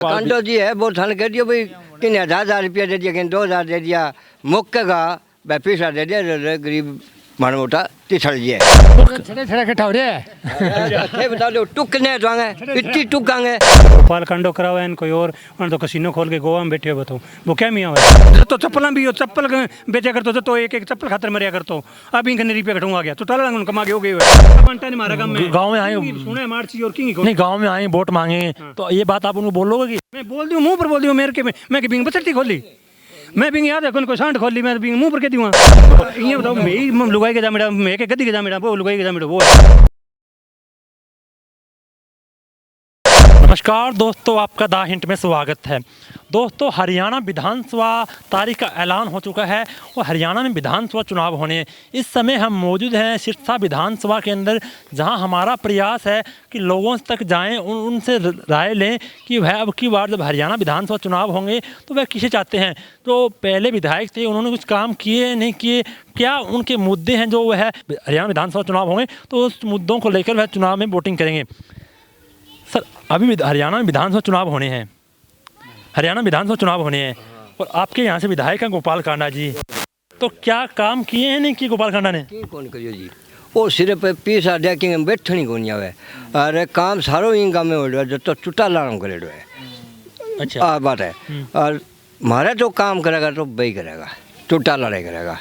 कांटो जी है वो थाने कह दियो भाई किन 1000 रुपया दे दिया, किन 2000 दे दिया, मुक्केगा भाई पैसा दे दिया, गरीब माड़ा मोटा तिछड़ जी है छड़े छड़े इकट्ठा हो रहे हैं। बता दो टुक ने दोंगे इतनी टुकांगे गोपाल कांडो करावा है कोई और उन्होंने तो कसिनो खोल के गोवा में बैठे हो बताओ वो क्या मियाँ हुआ तो चप्पल भी हो चप्पल बेचा करते तो एक एक चप्पल खातर मरिया करते अब इनके रुपये कटूंगा आ गया तो ताला उनका मांगे हो गए ने मारा काम में गाँव में आए सुने मार्ची और किंग नहीं गाँव में आए वोट मांगे तो ये बात आप उनको बोलोगे कि मैं बोल दूँ मुंह पर बोल दूँ मेरे के मैं बिंग बचती खोली मैं बिंग याद है कोई सांड खोली मैं बिंग मुंह पर कह दूँगा ये बताओ मैं लुगाई के जा मेरा मैं के गद्दी के जा मेरा वो लुगाई के जा मेरा वो नमस्कार दोस्तों, आपका द हिंट में स्वागत है। दोस्तों, हरियाणा विधानसभा तारीख का ऐलान हो चुका है और हरियाणा में विधानसभा चुनाव होने इस समय हम मौजूद हैं सिरसा विधानसभा के अंदर, जहां हमारा प्रयास है कि लोगों तक जाएं, उनसे राय लें कि वह अब की बार जब हरियाणा विधानसभा चुनाव होंगे तो वह किसे चाहते हैं। तो पहले विधायक थे, उन्होंने कुछ काम किए नहीं किए, क्या उनके मुद्दे हैं जो वह हरियाणा विधानसभा चुनाव होंगे तो उस मुद्दों को लेकर वह चुनाव में वोटिंग करेंगे। सर, अभी हरियाणा में विधानसभा चुनाव होने हैं, हरियाणा विधानसभा चुनाव होने हैं और आपके यहाँ से विधायक हैं गोपाल कांडा जी, तो क्या काम किए हैं नहीं किए गोपाल कांडा ने? कौन करियो जी वो सिर्फ पैसा दे के बैठनी को नहीं आवे, अरे काम सारो ही काम में हो रहा है तो चुटा लाना करेडो है। अच्छा, आ बात है। और मारे तो काम करेगा तो वही करेगा, चुटा लड़ाई करेगा।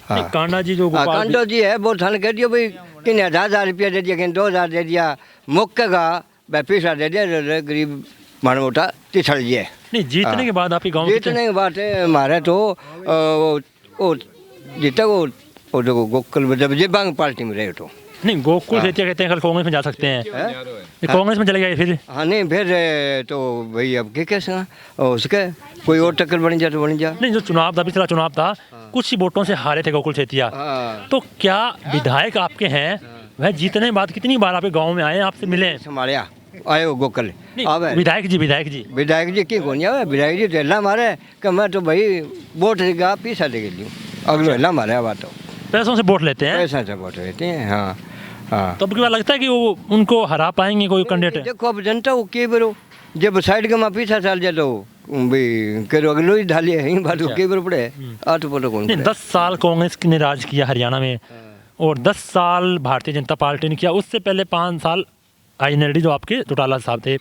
हाँ कांडा जी जो कांडो जी है वो थाने कह दियो भाई किन 1000 रुपया दे दिया, किन 2000 दे दिया, मुक्केगा भाई पैसा दे दिया, गरीब माड़ा मोटा तिछड़ जी है। नहीं, जीतने के बाद आपके गाँव जीतने के बाद हमारे तो वो जीता वो देखो गोकुल जब जे बांग पार्टी में रहे तो नहीं, गोकुल से कहते हैं कल कांग्रेस में जा सकते हैं, कांग्रेस में चले गए फिर? हाँ नहीं फिर तो भाई अब क्या कैसे उसके कोई और टक्कर बन जा तो बन जा। नहीं, जो चुनाव था पिछला चुनाव था कुछ ही वोटों से हारे थे गोकुल सेतिया, तो क्या विधायक आपके हैं वह जीतने के बाद कितनी बार आपके गाँव में आए, आपसे मिले? संभालिया आयो गोकुल विधायक जी की कौन आवे, विधायक जी तो हल्ला मारे कि मैं तो भाई वोट देगा पैसा दे के लियो, अगलो हल्ला मारे बात तो पैसों से वोट लेते हैं, पैसा से वोट लेते हैं। हाँ हाँ, तो अब क्या लगता है कि वो उनको हरा पाएंगे कोई कैंडिडेट? देखो अब जनता वो के बरो जब साइड के माँ पीछा चल जाए तो भाई करो अगलो ही ढाली है बात के बरो पड़े आठ पड़ो कौन। 10 साल कांग्रेस ने राज किया हरियाणा में और 10 साल भारतीय जनता पार्टी ने किया, उससे पहले 5 साल INLD जो आपके चौटाला साहब थे,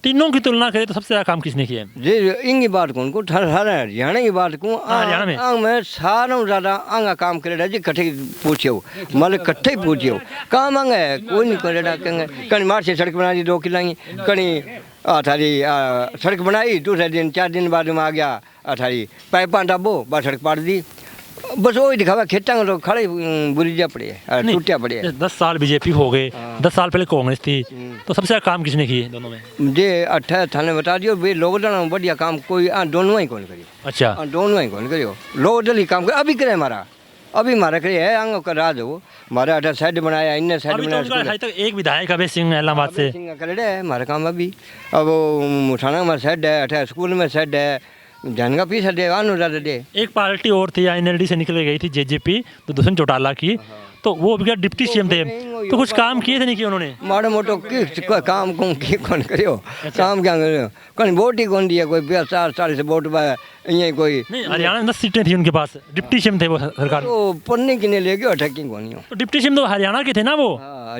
तीनों की तुलना करें तो सबसे ज़्यादा काम किसने किया? जी इनकी बात कौन को हरियाणा की बात को हरियाणा में आंग में सारों ज़्यादा आंगा काम करे जी कट्ठे पूछियो मतलब कट्ठे पूछियो काम आंगा है कोई नहीं करेगा कहेंगे कहीं मार से सड़क बना दी 2 किला की कहीं थारी सड़क बनाई दूसरे दिन 4 दिन बाद में आ गया थारी पाइपा डाबो बस सड़क पाड़ दी बस वही दिखावा खेता तो खड़े बुरी जा पड़ी है टूटिया पड़ी है। 10 साल बीजेपी हो गए, 10 साल पहले कांग्रेस थी, तो सबसे ज़्यादा काम किसने किए दोनों में? जे 18 थाने बता दियो वे लोग बढ़िया काम कोई दोनों ही कौन करियो। अच्छा, दोनों ही कौन करियो, लोग ही काम कर अभी करे हमारा अभी हमारा करे है आंगो का राज हो हमारा 18 साइड बनाया इन साइड बनाया तक एक विधायक अभय सिंह इलाहाबाद से करे है हमारा काम अभी। अब मुठाना में सेट है 18 स्कूल में सेट है जनगा पीछे दे आनो ज़्यादा दे। एक पार्टी और थी INLD से निकल गई थी JJP तो दुष्यंत चौटाला की, तो वो भी डिप्टी CM थे, तो कुछ काम किए थे नहीं किए उन्होंने? माड़ो मोटो काम कौन करियो काम क्या करियो कहीं वोट ही कौन दिया कोई 40 से वोट ये कोई नहीं। हरियाणा में 10 सीटें थी उनके पास, डिप्टी CM थे वो सरकार तो पढ़ने के लिए ले गए अटैकिंग कौन हो तो डिप्टी CM तो हरियाणा के थे ना वो।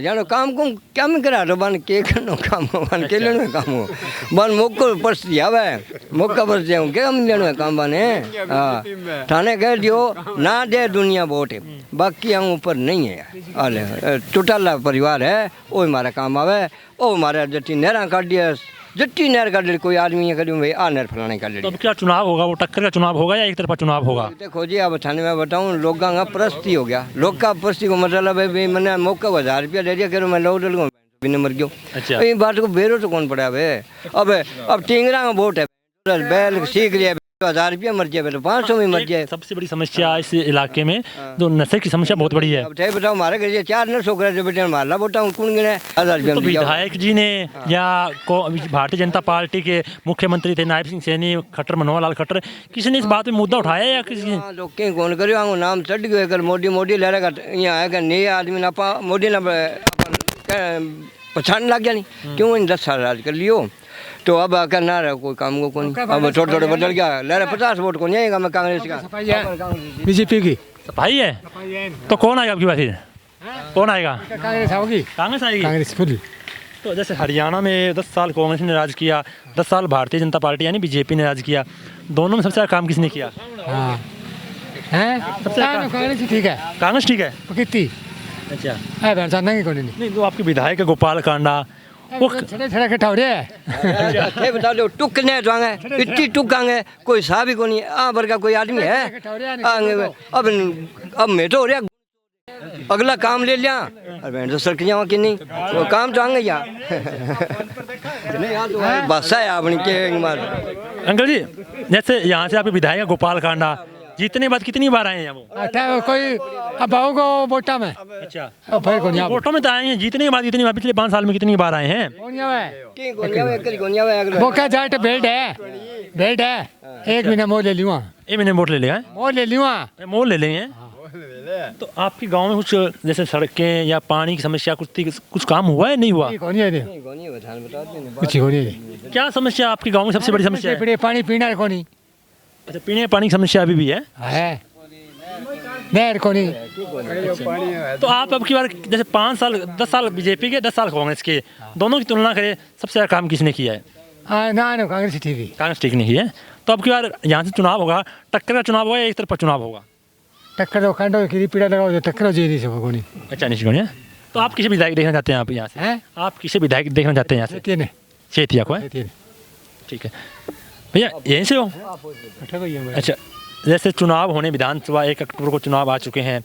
जानो काम को क्या में करा तो बन के करनो काम हो बन के लेनो काम हो बन मौको पर्स दिया है मौका पर्स दिया क्या हम लेनो काम बने। हां थाने कह दियो ना दे दुनिया वोट बाकी हम ऊपर नहीं है अले चौटाला परिवार है वो हमारा काम आवे ओ हमारा जट्टी नहरा काट दिया जट्टी नहर काट दे कोई आदमी ये करियो भाई आ नहर फलाने काट दे। तो अब क्या चुनाव होगा, वो टक्कर का चुनाव होगा या एक तरफा चुनाव होगा? देखो जी अब थाने में बताऊं लोगों का प्रस्ती हो गया, लोग का प्रस्ती को मतलब है मैंने मौका 1000 रुपया दे दिया करो मैं लोग डलूंगा बिना मर गयो। अच्छा, ये बात को बेरो तो कौन पड़ा अब टिंगरा का वोट है बैल सीख लिया 1000 रुपया मर जाए तो 500 में मर जाए। सबसे बड़ी समस्या इस इलाके में जो नशे की समस्या बहुत बड़ी है। अब बताओ हमारे घर 4 नशो करे बेटे मारला बोटा कौन गिने 1000 रुपया। तो विधायक जी ने या भारतीय जनता पार्टी के मुख्यमंत्री थे नायब सिंह सैनी खट्टर मनोहर लाल खट्टर किसी ने इस बात में मुद्दा उठाया या किसी ने? लोग कौन करियो नाम चढ़ गयो अगर मोदी ले रहेगा यहाँ आएगा नए आदमी ना मोदी ना पछाड़ने लग गया नहीं क्यों इन 10 साल राज कर लियो तो अब आकर ना रहा कोई काम को कौन अब थोड़े थोड़े बदल गया ले रहा 50 वोट को नहीं आएगा मैं कांग्रेस का सफाई है बीजेपी की सफाई है तो कौन आएगा आपकी बात फिर कौन आएगा कांग्रेस आओगी कांग्रेस आएगी कांग्रेस फुल तो जैसे हरियाणा में 10 साल कांग्रेस ने राज किया 10 साल भारतीय जनता पार्टी यानी बीजेपी ने राज किया दोनों में सबसे ज़्यादा काम किसने किया हाँ हैं कांग्रेस ही ठीक है कांग्रेस ठीक है कितनी अच्छा है बहन साहब नहीं कोई नहीं नहीं जो आपके विधायक है गोपाल कांडा वो छड़े छड़े इकट्ठा हो रहे हैं थे बता दो टुक ने तो आगे इतनी टुक आगे कोई साहब ही को नहीं आ वर्ग का कोई आदमी है आगे अब मैं तो हो रहा अगला काम ले लिया और बहन तो सड़क जावा कि नहीं वो काम तो आगे या नहीं यार तो बस है अपनी के मार अंकल जी जैसे यहाँ से आपके विधायक है गोपाल कांडा जीतने बाद कितनी बार आए हैं वो अच्छा कोई अब आओगे वोटा में अच्छा अब फिर कौन वोटों में तो आए हैं जीतने के बाद कितनी बार पिछले 5 साल में कितनी बार आए हैं की गोनिया एक गोनिया अगला वो क्या जाट बेल्ट है एक महीना मोल ले लूँ ये मैंने वोट ले लिया है मोल ले लूँ मोल ले लेंगे तो आपके गांव में कुछ जैसे सड़कें या पानी की समस्या कुछ काम हुआ है नहीं हुआ कौन है कुछ हो नहीं क्या समस्या आपके गांव में सबसे बड़ी समस्या है बड़े पानी पीना है कौन अच्छा पीने के पानी की समस्या अभी भी है नहर कौन तो आप अब की बार जैसे 5 साल 10 साल बीजेपी के 10 साल कांग्रेस के दोनों की तुलना करें सबसे ज़्यादा काम किसने किया है ना कांग्रेस ठीक है कांग्रेस ठीक नहीं है तो अब की बार यहाँ से चुनाव होगा टक्कर का चुनाव होगा या एक तरफा चुनाव होगा टक्कर खंडो की पीड़ा लगाओ टक्कर जी नहीं सब कौन अच्छा निश्चित है तो आप किसे विधायक देखना चाहते हैं आप यहाँ से आप किसे विधायक देखना चाहते हैं यहाँ से शेतिया को है ठीक है भैया यहीं से हो अच्छा जैसे चुनाव होने विधानसभा 1 अक्टूबर को चुनाव आ चुके हैं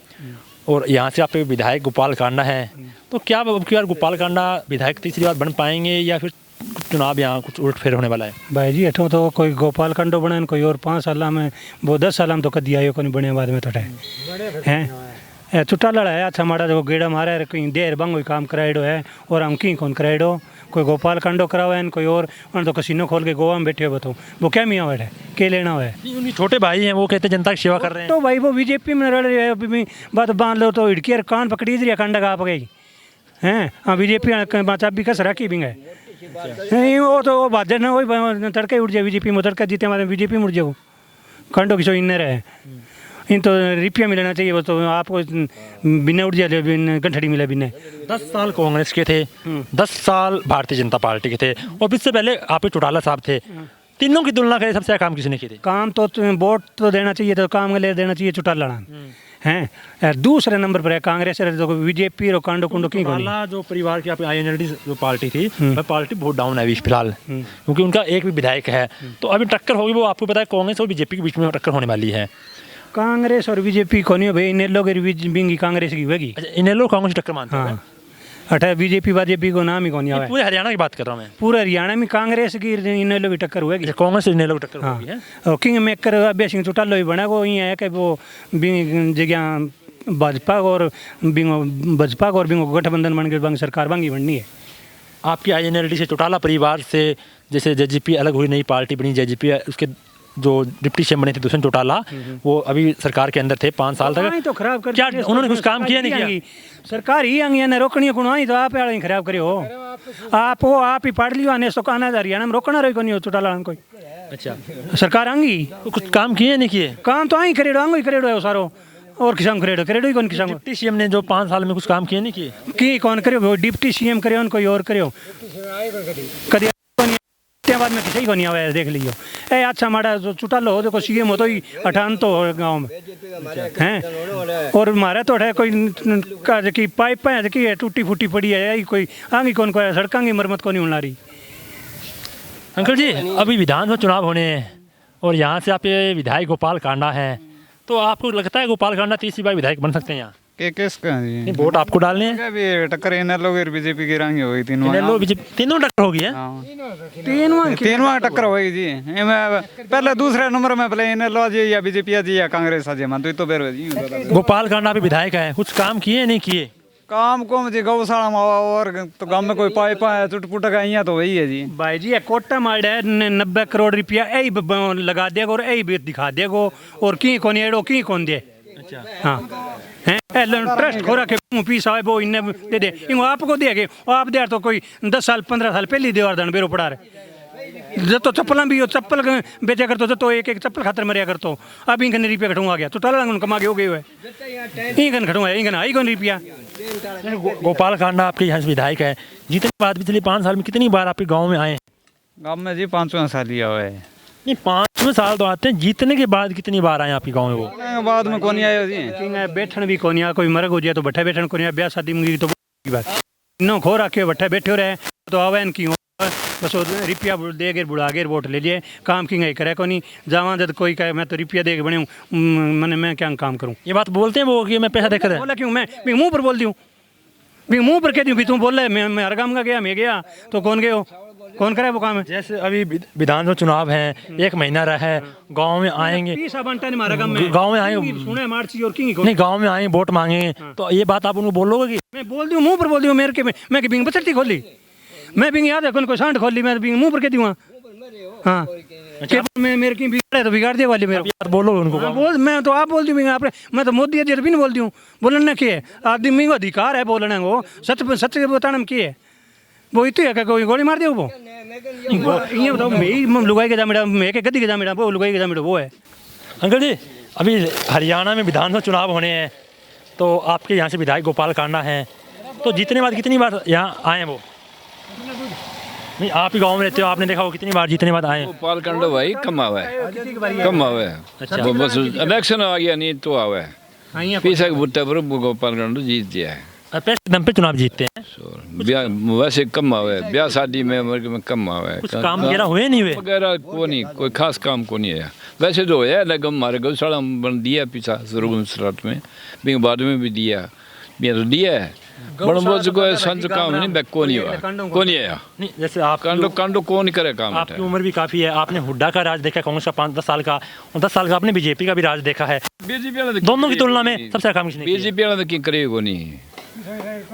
और यहाँ से आप विधायक गोपाल कांडा है तो क्या अब की बार गोपाल कांडा विधायक तीसरी बार बन पाएंगे या फिर चुनाव यहाँ कुछ उलट फेर होने वाला है भाई जी अठो तो कोई गोपाल कंडो बने कोई और 5 साल में वो 10 साल में तो कदी आयो कोई बने बाद में तो हैं चुटा लड़ा है अच्छा माड़ा जो गेड़ा मारा है कहीं देर बंग काम कराइडो है और हम कहीं कौन कराइडो कोई गोपाल कंडो करावा है कोई और उन्होंने तो कसिनो खोल के गोवा में बैठे हो बताओ वो क्या मियाँ बैठे के लेना है उनके छोटे भाई हैं वो कहते हैं जनता की सेवा कर रहे हैं तो भाई वो बीजेपी में रड़ रहे हैं बात बांध लो तो हिड़की कान पकड़ी दिया कंडा का आप गई हैं हाँ बीजेपी चाबी कस रखी भी है नहीं वो तो वो बात ना वही तड़के उठ जाए बीजेपी में तड़का जीते हमारे बीजेपी में उठ जाओ खंडो की सो इन रहे इन तो रुपया मिलना चाहिए वो तो आपको बिना उठ जाए गंठड़ी मिला बिना 10 साल कांग्रेस के थे 10 साल भारतीय जनता पार्टी के थे और इससे पहले आप चौटाला साहब थे तीनों की तुलना करें सबसे ज़्यादा काम किसने किए थे काम तो वोट तो देना चाहिए तो काम ले देना चाहिए चौटाला हैं दूसरे नंबर पर है कांग्रेस बीजेपी और कांडो कुंडो की जो परिवार की INLD जो पार्टी थी वह पार्टी बहुत डाउन है अभी फिलहाल क्योंकि उनका एक भी विधायक है तो अभी टक्कर होगी वो आपको पता है कांग्रेस और बीजेपी के बीच में टक्कर होने वाली है कांग्रेस और बीजेपी को नहीं भाई इनेलो की बिंगी कांग्रेस की होगी अच्छा इनेलो कांग्रेस टक्कर मानते हैं हाँ अठा बीजेपी को नाम ही कौन है पूरे हरियाणा की बात कर रहा हूँ मैं पूरे हरियाणा में कांग्रेस की इनेलो की टक्कर हुएगी कांग्रेस और इनेलो की टक्कर होगी है और किंग मेकर अभ्य सिंह चौटाला भी बना वो ये है कि वो जगह भाजपा और बिंगो गठबंधन बन के सरकार बंगी बननी है आपकी INLD से चौटाला परिवार से जैसे JGP अलग हुई नई पार्टी बनी JGP उसके जो डिप्टी सीएम बने थे दुष्यंत चौटाला वो अभी सरकार के अंदर थे 5 साल तक तो खराब कर क्या उन्होंने कुछ काम किया नहीं किया सरकार ही आंगी ने रोकनी को नहीं तो आप ही खराब करे हो आप ही पढ़ लियो आने सो कहना हरियाणा में रोकना रही को नहीं हो चौटाला कोई अच्छा सरकार आंगी कुछ काम किए नहीं किए काम तो आई करेड़ो आंगो ही करेड़ो है सारो और किसान करेड़ो ही कौन किसान डिप्टी सीएम ने जो 5 साल में कुछ काम किए नहीं किए की कौन करे डिप्टी सीएम करे कोई और करे कभी बाद में किसी को नहीं आया देख लियो अच्छा माड़ा जो चुटालो हो देखो सीएम हो तो ही अठान तो गाँव में हैं और हमारा तो है कोई की पाइप है टूटी फूटी पड़ी है कोई आंगी कौन को सड़कों की मरम्मत को नहीं होना रही अंकल जी अभी विधानसभा चुनाव होने हैं और यहाँ से आप ये विधायक गोपाल कांडा हैं तो आपको लगता है गोपाल कांडा तीसरी बार विधायक बन सकते हैं यहाँ किसका जी वोट आपको डालने हैं अभी टक्कर इनेलो और बीजेपी की रंगी होगी इनेलो बीजेपी तीनों टक्कर होगी है तीनों टक्कर होगी जी पहले दूसरे नंबर में पहले इनेलो जी या बीजेपी जी या कांग्रेस जी मान तो बेर जी गोपाल कांडा भी विधायक है कुछ काम किए नहीं किए काम को जी गौशाला में और तो गांव में कोई पाइप है चुटपुट का यहाँ तो वही है जी भाई जी कोटा मार है 90 करोड़ रुपया यही लगा देगा और यही भी दिखा देगा और की कौन एड़ो की कौन दे अच्छा हाँ ट्रस्ट खोरा के पीस आए वो इन्हें दे दे आपको देगे आप दे तो कोई 10 साल 15 साल पहले देवार दंड बेरो पड़ा रहे जब तो चप्पल भी हो चप्पल बेचा करते तो एक एक चप्पल खातर मरिया करते अब इंकन रुपया कटूंगा गया तो टाला कमा के हो गए हुए इंकन खटूंगा इंकन आई कौन रुपया। गोपाल कांडा आपके यहाँ से विधायक है, जीतने के बाद पिछले 5 साल में कितनी बार आपके गाँव में आए? गाँव में जी 5वां साल लिया हुआ है। नहीं 5वें साल तो आते हैं, जीतने के बाद कितनी बार आए आपके गाँव में वो? बाद में कौन आयो जी? बैठन भी कौन आ, कोई मरग हो जाए तो बैठे बैठन कौन, ब्याह शादी मुंगी तो बात इन्नो खो रखे बैठे बैठे रहे तो आवे की बस रुपया दे के बुढ़ा के वोट ले लिए काम की नहीं करे कोनी जावा जब कोई कहे मैं तो रुपया दे के बने मैंने मैं क्या काम करूँ। ये बात बोलते हैं वो कि मैं पैसा देकर बोला क्यों मैं मुँह पर बोल दूँ मुँह पर कह दूँ भी तुम बोल रहे मैं हर काम का गया मैं गया तो कौन गए हो कौन करे वो काम है। जैसे अभी विधानसभा चुनाव है, 1 महीना रहा है, गांव में आएंगे गांव में आएंगे नहीं गांव में आएंगे वोट मांगेंगे तो ये बात आप उनको बोलोगे कि मैं बोल दूँ मुँह पर बोल दूँ मेरे के मैं बिंग बचती खोली मैं बिंग याद है कोई सांड खोल ली मैं बिंग मुँह पर कह दूँ हाँ मैं मेरे की बिगाड़े तो बिगाड़ दिया वाले मेरे बोलो उनको बोल मैं तो आप बोल दूँ आपने मैं तो मोदी जी भी नहीं बोल दूँ बोलने के आदमी को अधिकार है बोलने को सच सच बताने में की है वो इतनी है कोई गोली मार दिया वो ये बताओ मैं लुगाई के जा मेरा मैं के गद्दी के जा मेरा वो लुगाई के जा मेरा वो है। अंकल जी अभी हरियाणा में विधानसभा चुनाव होने हैं तो आपके यहाँ से विधायक गोपाल कांडा हैं तो जीतने बाद कितनी बार यहाँ आए वो? नहीं आप ही गांव में रहते हो, आपने देखा हो कितनी बार जीतने बाद आए? गोपाल कांडा भाई कम आवे अच्छा वो बस इलेक्शन आ गया नहीं तो आवे पीछे बुट्टे पर गोपाल कांडा जीत दिया है पैसे दम पे चुनाव जीतते हैं। वैसे कम आवे ब्याह शादी में कम आवे कुछ काम वगैरह हुए नहीं हुए वगैरह को नहीं कोई खास काम को नहीं है वैसे तो है लगम मारे गौशाला बन दिया पीछा शुरुआत में भी बाद में भी दिया तो दिया है बड़ा बहुत कोई संत काम नहीं को नहीं हुआ को नहीं आया नहीं जैसे आप कांडो को नहीं करे काम आपकी उम्र भी काफी है, आपने हुड्डा का राज देखा कांग्रेस का 5-10 साल का और 10 साल का आपने बीजेपी का भी राज देखा है, बीजेपी दोनों की तुलना में सबसे काम किसने? बीजेपी वाला की करे को नहीं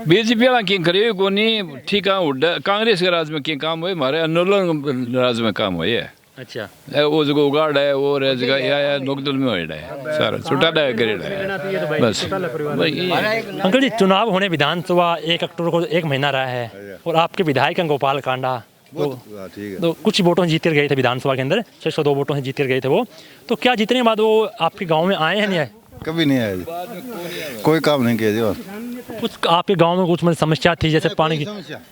बीजेपी वाला की करे को नहीं ठीक है हुड्डा कांग्रेस के राज में की काम हुए हमारे आंदोलन राज में काम हुए है। अच्छा वो जो उगाड़ है वो रह जगह या नोकदल में होड़ा है सारा छुटा है करेड़ा है बस। अंकल जी चुनाव होने विधानसभा 1 अक्टूबर को 1 महीना रहा है और आपके विधायक हैं गोपाल कांडा तो कुछ वोटों से जीत कर गए थे विधानसभा के अंदर 602 वोटों से जीत कर गए थे वो, तो क्या जीतने के बाद वो आपके गाँव में आए हैं नहीं आए? कभी नहीं आया जी, कोई काम नहीं किया जी। कुछ आपके गांव में कुछ मतलब समस्या थी जैसे पानी की?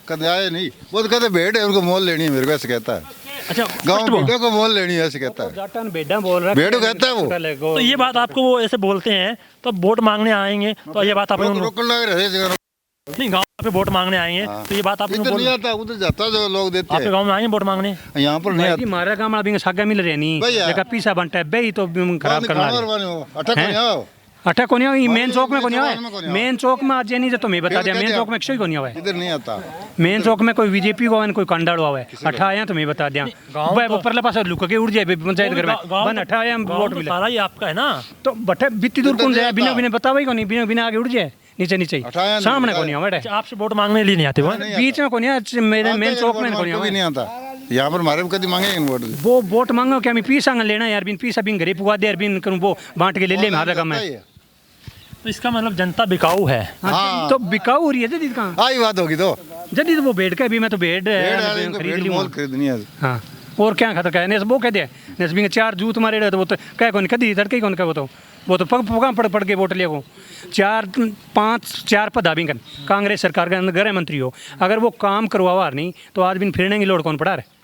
कभी आए नहीं, वो तो कहते भेड़ है उनको मोल लेनी है मेरे को ऐसे कहता है। अच्छा गाँव भेड़ों को मोल लेनी है ऐसे कहता है, भेड़ों कहता है वो। तो ये बात आपको वो ऐसे बोलते हैं तो अब वोट मांगने आएंगे तो ये बात आप नहीं गाँव पे वोट मांगने आएंगे तो ये बात आप नहीं आता उधर जाता जो लोग देते आपके गाँव में आएंगे वोट मांगने? यहाँ पर नहीं आता। हमारा काम अभी सागा मिल रहे नहीं लेकिन पीसा बनता है बे तो खराब करना अठा को नहीं मेन चौक में को नहीं आवे मेन चौक में आज नहीं तो मैं बता दिया मेन चौक में क्यों को नहीं आवे इधर नहीं आता मेन चौक में कोई बीजेपी को कोई कंडाड़ो आवे अठा आया तो मैं बता दिया वो परले पास लुक के उड़ जाए पंचायत घर में बन अठा आया वोट मिला सारा ही आपका है ना तो बटे बित्ती दूर कौन जाए बिना बिना बतावा ही को नहीं बिना बिना आगे उड़ जाए नीचे नीचे सामने को नहीं आवे आपसे वोट मांगने लिए नहीं आते वो बीच में को नहीं मेरे मेन चौक में को नहीं आता यहाँ पर हमारे कभी मांगे वोट वो वोट मांगो क्या मैं पीसा लेना यार बिन पीसा बिन घरे पुगा दे यार बिन करूँ वो बांट के ले ले हमारा काम है। तो इसका मतलब जनता बिकाऊ है। हाँ तो बिकाऊ हो रही है जदीद कहाँ आई बात होगी तो जदीद वो भेड़ का भी मैं तो भेड़ खरीद ली खरीदनी है। हाँ और क्या खतर का वो कह दिया नेस 4 जूत मारे रहे तो वो तो कह कौन कदी तड़के कौन कह वो तो पड़ के वोट ले वो 4-5 पद आ बिन कांग्रेस सरकार के अंदर गृह मंत्री हो अगर वो काम करवा नहीं तो आज बिन फिरने की लोड कौन पड़ा रहे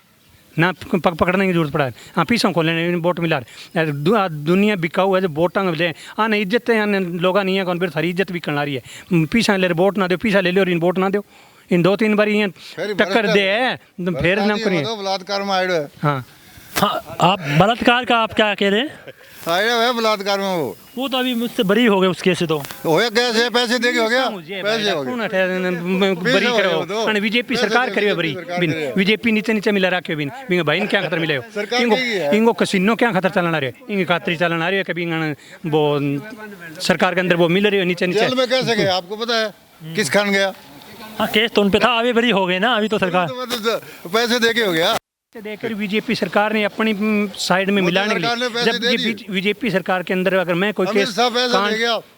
ना पकड़ने की जरूरत पड़ा है। हाँ पीछों को लेने वोट मिला दुनिया बिकाऊ है जो वोटा ले आने इज्जत लोग नहीं है कौन फिर सारी इज्जत भी करना रही है पीछा ले वोट ना दो पीछा ले लो और इन वोट ना दो इन 2-3 बार टक्कर दे फिर ना करिए बलात्कार में आए हाँ आप बलात्कार का आप क्या कह रहे हैं? है बलात्कार में वो तो अभी मुझसे बरी हो गए उस केस से तो हो गया कैसे पैसे दे के हो गया पैसे हो गए बरी करो अने बीजेपी सरकार करियो बरी बिन बीजेपी नीचे नीचे मिला रखे बिन बिन भाई क्या खतर मिले इनको कसिनो क्या खतर चलना रहे इनकी खातरी चलना रही है कभी वो सरकार के अंदर वो मिल रही है नीचे नीचे जेल में कैसे गए आपको पता है किस खान गया? हाँ केस तो उन पे था अभी बरी हो गए ना अभी तो सरकार पैसे दे के हो गया देखकर बीजेपी सरकार ने अपनी साइड में मिलाने के लिए जब बीजेपी सरकार के अंदर अगर मैं कोई केस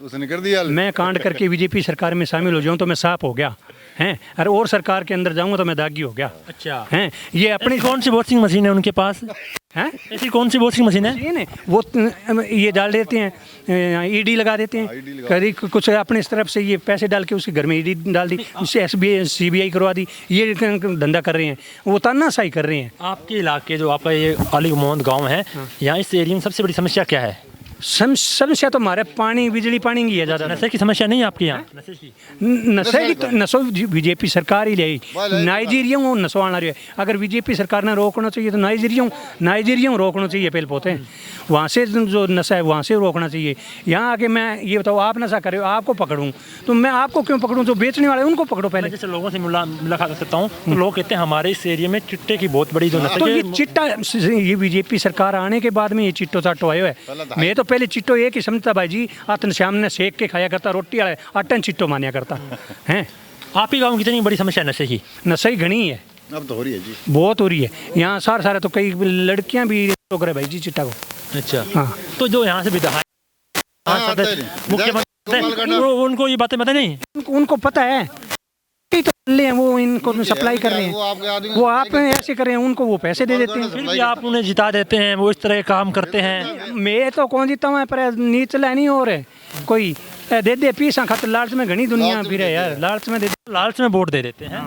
उसने कर दिया मैं कांड करके बीजेपी सरकार में शामिल हो जाऊं तो मैं साफ हो गया हैं। अरे और सरकार के अंदर जाऊंगा तो मैं दागी हो गया। अच्छा हैं ये अपनी कौन सी वॉशिंग मशीन है उनके पास? हैं ऐसी कौन सी वॉशिंग मशीन है? ये नहीं वो ये डाल देते हैं, ईडी लगा देते हैं, कभी कुछ अपने इस तरफ से ये पैसे डाल के उसके घर में ईडी डाल दी, उससे SBI CBI करवा दी, ये धंधा कर रहे हैं, वो तानाशाही कर रहे हैं। आपके इलाके जो आपका ये अली मोहम्मद गांव है, यहाँ इस एरिया में सबसे बड़ी समस्या क्या है? समस्या तो हमारे पानी बिजली पानी की है ज़्यादा। नशे की समस्या नहीं है आपके यहाँ? नशे की तो नशो बीजेपी सरकार ही ले नाइजीरिया वो नशो आना रही है। अगर बीजेपी सरकार ने रोकना चाहिए तो नाइजीरिया रोकना चाहिए पहले पोते वहाँ से जो नशा है वहाँ से रोकना चाहिए। यहाँ आके मैं ये बताऊँ आप नशा कर रहे हो आपको पकड़ूँ तो मैं आपको क्यों पकड़ूँ? जो बेचने वाले उनको पकड़ो पहले। जैसे लोगों से मुलाकात करता हूँ तो लोग कहते हैं हमारे इस एरिया में चिट्टे की बहुत बड़ी जो तो नशे ये चिट्टा ये बीजेपी सरकार आने के बाद में ये चिट्टो चाटो आयो है। मैं तो पहले चिट्टो एक ही समझता भाई जी आतन श्याम ने सेक के खाया करता रोटी वाले आटन चिट्टो मानिया करता हैं। आप ही गाँव में कितनी बड़ी समस्या है नशे की? नशा ही घनी है, अब तो हो रही है जी, बहुत हो रही है यहाँ सारे तो कई लड़कियां भी रोक रहे भाई जी चिट्टा को। अच्छा हाँ तो जो यहाँ से विधायक मुख्यमंत्री उनको ये बातें पता नहीं? उनको पता है ही तो ले हैं, वो इनको सप्लाई कर रहे हैं, वो आप ऐसे कर रहे हैं उनको वो पैसे दे देते हैं। फिर भी आप उन्हें जिता देते हैं, वो इस तरह के काम करते हैं। मैं तो कौन जीता हूँ पर नीचला नहीं हो रहे कोई दे दे पीसा खातर लालच में घनी दुनिया फिर है यार, लालच में दे लालच में वोट दे देते हैं।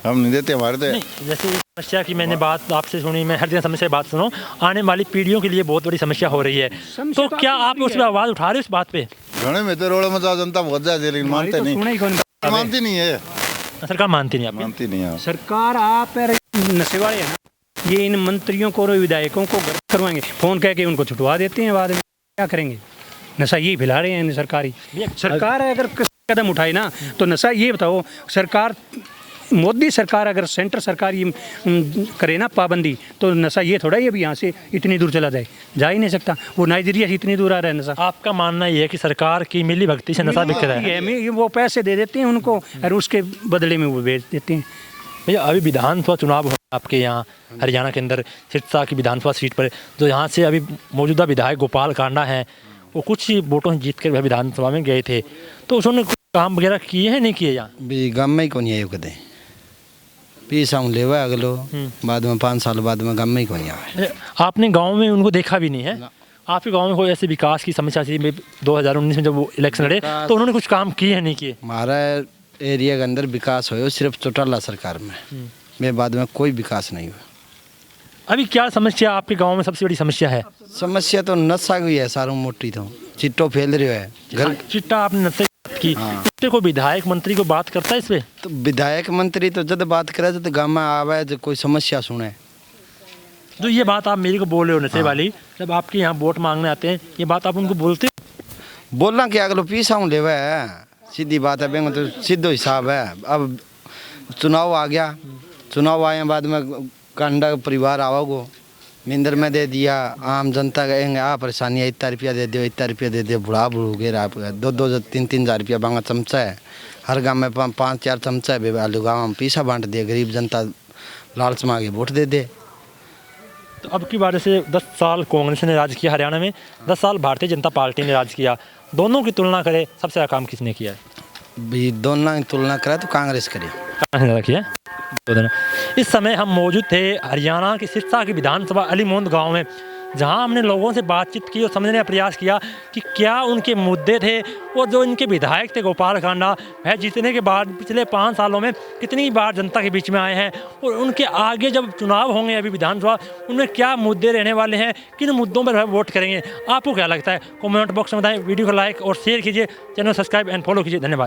हम नहीं देते हमारे तो। नहीं, जैसे इस समस्या की मैंने बात आपसे सुनी, मैं हर दिन समस्या की बात सुनो, आने वाली पीढ़ियों के लिए बहुत बड़ी समस्या हो रही है। तो क्या आप उस पर आवाज़ उठा रहे हो इस बात पे? घने में तो रोड में जाओ जनता बहुत जाती लेकिन मानते नहीं, मानती नहीं है, सरकार मानती नहीं, आप मानती नहीं है सरकार। आप नशे वाले हैं ना, ये इन मंत्रियों को और विधायकों को घर करवाएंगे, फोन कह के उनको छुटवा देते हैं, बाद में क्या करेंगे? नशा यही फैला रहे हैं सरकारी। सरकार अगर कदम उठाए ना तो नशा ये बताओ, सरकार मोदी सरकार अगर सेंटर सरकार ये करे ना पाबंदी तो नशा ये थोड़ा ही अभी यहाँ से इतनी दूर चला जाए, जा ही नहीं सकता। वो नाइजीरिया से इतनी दूर आ रहा है नशा। आपका मानना ये है कि सरकार की मिली भक्ति से नशा बिक रहा है? वो पैसे दे देते हैं उनको और उसके बदले में वो बेच देते हैं। भैया अभी विधानसभा चुनाव हो आपके यहाँ हरियाणा के अंदर सिरसा की विधानसभा सीट पर, जो यहाँ से अभी मौजूदा विधायक गोपाल कांडा हैं, वो कुछ ही वोटों से जीत कर विधानसभा में गए थे, तो उन्होंने कुछ काम वगैरह किए हैं नहीं किए? यहाँ भी गाँव में ही कौन है कदे पीसा हूँ लेवा अगलो बाद में 5 साल बाद में गाँव में ही कौन आवे। आपने गांव में उनको देखा भी नहीं है? आपके गांव में कोई ऐसे विकास की समस्या थी 2019 में जब वो इलेक्शन लड़े तो उन्होंने कुछ काम किए हैं नहीं किए? हमारा एरिया के अंदर विकास हो सिर्फ चौटाला सरकार में बाद में कोई विकास नहीं हुआ। अभी क्या समस्या आपके गांव में सबसे बड़ी समस्या है? समस्या तो नशा की है सारों मोटी, तो चिट्टो फैल रही है घर। चिट्टा आपने नशे की, चिट्टे को विधायक मंत्री को बात करता है इस पे? तो विधायक मंत्री तो जब बात करे तो गाँव में आवे जो कोई समस्या सुने। जो ये बात आप मेरे को बोल रहे हो नशे वाली, जब आपके यहाँ वोट मांगने आते हैं ये बात आप उनको बोलते हो? बोलना क्या अगलो पीसा हूँ लेवा है, सीधी बात है, बेंगो तो सीधो हिसाब है। अब चुनाव आ गया, चुनाव आए बाद में कांडा परिवार आओगो मिंदर में दे दिया, आम जनता कहेंगे आ परेशानी है, इतना रुपया दे दो, इतना रुपया दे दो, बुढ़ा बुढ़ू गे 2-3 हज़ार रुपया बांगा चमचा है, हर गांव में 5-4 चमचा है, आलू गाँव में पीसा बांट दिया, गरीब जनता लालच में आगे वोट दे दे। तो अब की बार से 10 साल कांग्रेस ने राज किया हरियाणा में, 10 साल भारतीय जनता पार्टी ने राज किया, दोनों की तुलना करें सबसे ज़्यादा काम किसने किया है? भी दोनों की तुलना करें तो कांग्रेस करे किया। इस समय हम मौजूद थे हरियाणा की सिरसा की विधानसभा अली मोहम्मद गाँव में, जहां हमने लोगों से बातचीत की और समझने का प्रयास किया कि क्या उनके मुद्दे थे और जो इनके विधायक थे गोपाल कांडा, वह जीतने के बाद पिछले 5 सालों में कितनी बार जनता के बीच में आए हैं और उनके आगे जब चुनाव होंगे अभी विधानसभा, उनमें क्या मुद्दे रहने वाले हैं, किन मुद्दों पर वोट करेंगे, आपको क्या लगता है? कमेंट बॉक्स में बताएं। वीडियो को लाइक और शेयर कीजिए, चैनल सब्सक्राइब एंड फॉलो कीजिए। धन्यवाद।